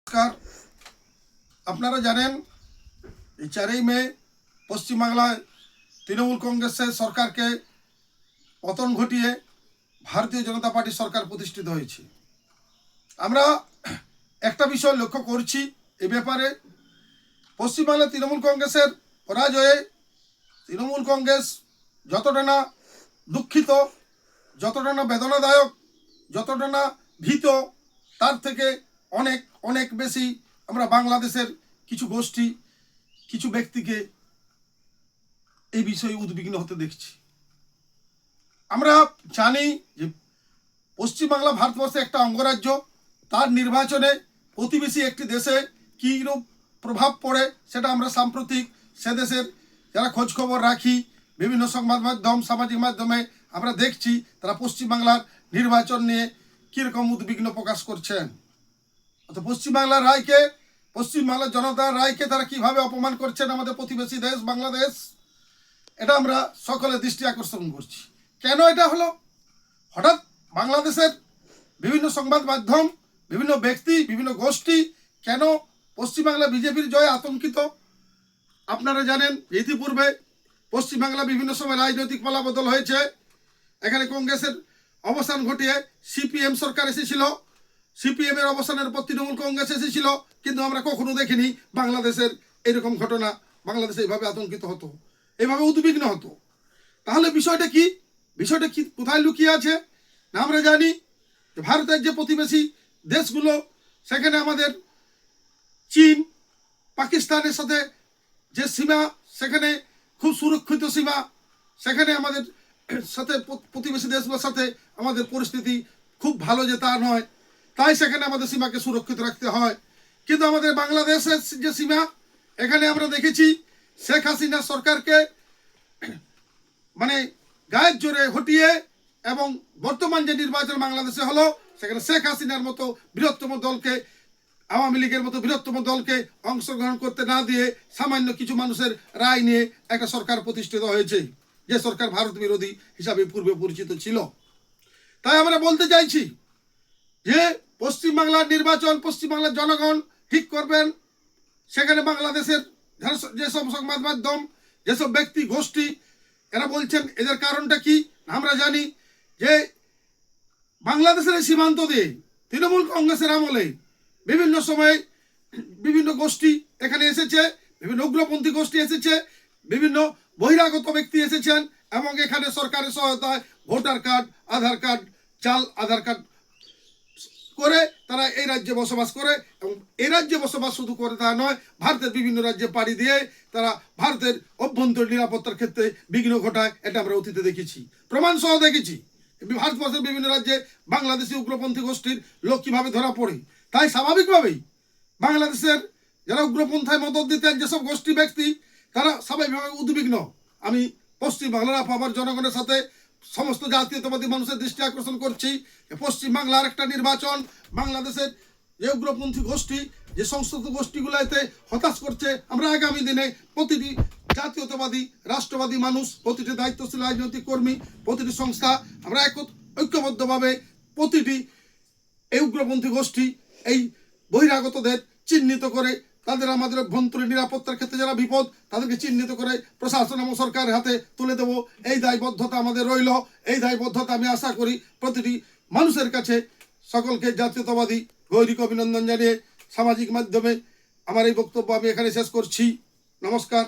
নমস্কার। আপনারা জানেন এই 4ই মে পশ্চিমবাংলায় তৃণমূল কংগ্রেসের সরকারকে পতন ঘটিয়ে ভারতীয় জনতা পার্টি সরকার প্রতিষ্ঠিত হয়েছে। আমরা একটা বিষয় লক্ষ্য করছি, এ ব্যাপারে পশ্চিমবাংলায় তৃণমূল কংগ্রেসের পরাজয়ে তৃণমূল কংগ্রেস যতটা না দুঃখিত, যতটা না বেদনাদায়ক, যতটা না ভীত, তার থেকে অনেক অনেক বেশি আমরা বাংলাদেশের কিছু গোষ্ঠী, কিছু ব্যক্তিকে এই বিষয়ে উদ্বিগ্ন হতে দেখছি। আমরা জানি যে পশ্চিমবাংলা ভারতবর্ষের একটা অঙ্গরাজ্য, তার নির্বাচনে প্রতিবেশী একটি দেশে কীরূপ প্রভাব পড়ে সেটা আমরা সাম্প্রতিক সে দেশের যারা খোঁজখবর রাখি, বিভিন্ন সংবাদ মাধ্যম, সামাজিক মাধ্যমে আমরা দেখছি তারা পশ্চিমবাংলার নির্বাচন নিয়ে কীরকম উদ্বিগ্ন প্রকাশ করছেন। অর্থাৎ পশ্চিমবাংলার রায়কে, পশ্চিমবাংলার জনতার রায়কে তারা কিভাবে অপমান করছেন আমাদের প্রতিবেশী দেশ বাংলাদেশ, এটা আমরা সকলে দৃষ্টি আকর্ষণ করছি। কেন এটা হলো? হঠাৎ বাংলাদেশের বিভিন্ন সংবাদ মাধ্যম, বিভিন্ন ব্যক্তি, বিভিন্ন গোষ্ঠী কেন পশ্চিমবাংলা বিজেপির জয়ে আতঙ্কিত? আপনারা জানেন ইতিপূর্বে পশ্চিমবাংলা বিভিন্ন সময় রাজনৈতিক পালাবদল হয়েছে। এখানে কংগ্রেসের অবসান ঘটিয়ে সিপিএম সরকার এসেছিল, সিপিএমের অবসানের পর তৃণমূল কংগ্রেস এসেছিল, কিন্তু আমরা কখনো দেখিনি বাংলাদেশের এরকম ঘটনা, বাংলাদেশে এইভাবে আতঙ্কিত হতো, এইভাবে উদ্বিগ্ন হতো। তাহলে বিষয়টা কি? বিষয়টা কি কোথায় লুকিয়ে আছে? না, আমরা জানি যে ভারতের যে প্রতিবেশী দেশগুলো, সেখানে আমাদের চীন, পাকিস্তানের সাথে যে সীমা, সেখানে খুব সুরক্ষিত সীমা, সেখানে আমাদের সাথে প্রতিবেশী দেশগুলোর সাথে আমাদের পরিস্থিতি খুব ভালো যে তা নয়, তাই সেখানে আমাদের সীমাকে সুরক্ষিত রাখতে হয়। কিন্তু আমাদের বাংলাদেশের যে সীমা, এখানে আমরা দেখেছি শেখ হাসিনা সরকারকে মানে গায়ের জোরে হটিয়ে, এবং বর্তমান যে নির্বাচন বাংলাদেশে হলো, সেখানে শেখ হাসিনার মতো বৃহত্তম দলকে, আওয়ামী লীগের মতো বৃহত্তম দলকে অংশগ্রহণ করতে না দিয়ে সামান্য কিছু মানুষের রায় নিয়ে একটা সরকার প্রতিষ্ঠিত হয়েছে, যে সরকার ভারত বিরোধী হিসাবে পূর্বে পরিচিত ছিল। তাই আমরা বলতে চাইছি যে পশ্চিমবাংলার নির্বাচন পশ্চিমবাংলার জনগণ ঠিক করবেন। সেখানে বাংলাদেশের যেসব সংবাদ মাধ্যম, যেসব ব্যক্তি গোষ্ঠী এরা বলছেন, এদের কারণটা কি? আমরা জানি যে বাংলাদেশের সীমান্ত দিয়ে তৃণমূল কংগ্রেসের আমলে বিভিন্ন সময়ে বিভিন্ন গোষ্ঠী এখানে এসেছে, বিভিন্ন উগ্রপন্থী গোষ্ঠী এসেছে, বিভিন্ন বহিরাগত ব্যক্তি এসেছেন, এবং এখানে সরকারের সহায়তায় ভোটার কার্ড, আধার কার্ড, চাল আধার কার্ড করে তারা এই রাজ্যে বসবাস করে, এবং এই রাজ্যে বসবাস শুধু করে তা নয়, ভারতের বিভিন্ন রাজ্যে পাড়ি দিয়ে তারা ভারতের অভ্যন্তরীণ নিরাপত্তার ক্ষেত্রে বিঘ্ন ঘটায়। এটা আমরা অতীতে দেখেছি, প্রমাণ সহ দেখেছি। ভারতবর্ষের বিভিন্ন রাজ্যে বাংলাদেশি উগ্রপন্থী গোষ্ঠীর লোক কিভাবে ধরা পড়ে। তাই স্বাভাবিকভাবেই বাংলাদেশের যারা উগ্রপন্থায় মদত দিতেন যেসব গোষ্ঠী ব্যক্তি, তারা স্বাভাবিকভাবে উদ্বিগ্ন। আমি পশ্চিমবাংলার আপামার জনগণের সাথে সমস্ত জাতীয়তাবাদী মানুষের দৃষ্টি আকর্ষণ করছি, পশ্চিমবাংলার একটা নির্বাচন বাংলাদেশের যে উগ্রপন্থী গোষ্ঠী, যে সংস্কৃত গোষ্ঠীগুলো এতে হতাশ করছে, আমরা আগামী দিনে প্রতিটি জাতীয়তাবাদী রাষ্ট্রবাদী মানুষ, প্রতিটি দায়িত্বশীল রাজনৈতিক কর্মী, প্রতিটি সংস্থা, আমরা ঐক্যবদ্ধভাবে প্রতিটি এই উগ্রপন্থী গোষ্ঠী, এই বহিরাগতদের চিহ্নিত করে, তাদের আমাদের অভ্যন্তরীণ নিরাপত্তার ক্ষেত্রে যারা বিপদ, তাদেরকে চিহ্নিত করে প্রশাসন এবং সরকারের হাতে তুলে দেব। এই দায়বদ্ধতা আমাদের রইল। এই দায়বদ্ধতা আমি আশা করি প্রতিটি মানুষের কাছে। সকলকে জাতীয়তাবাদী গৈরিক অভিনন্দন জানিয়ে সামাজিক মাধ্যমে আমার এই বক্তব্য আমি এখানে শেষ করছি। নমস্কার।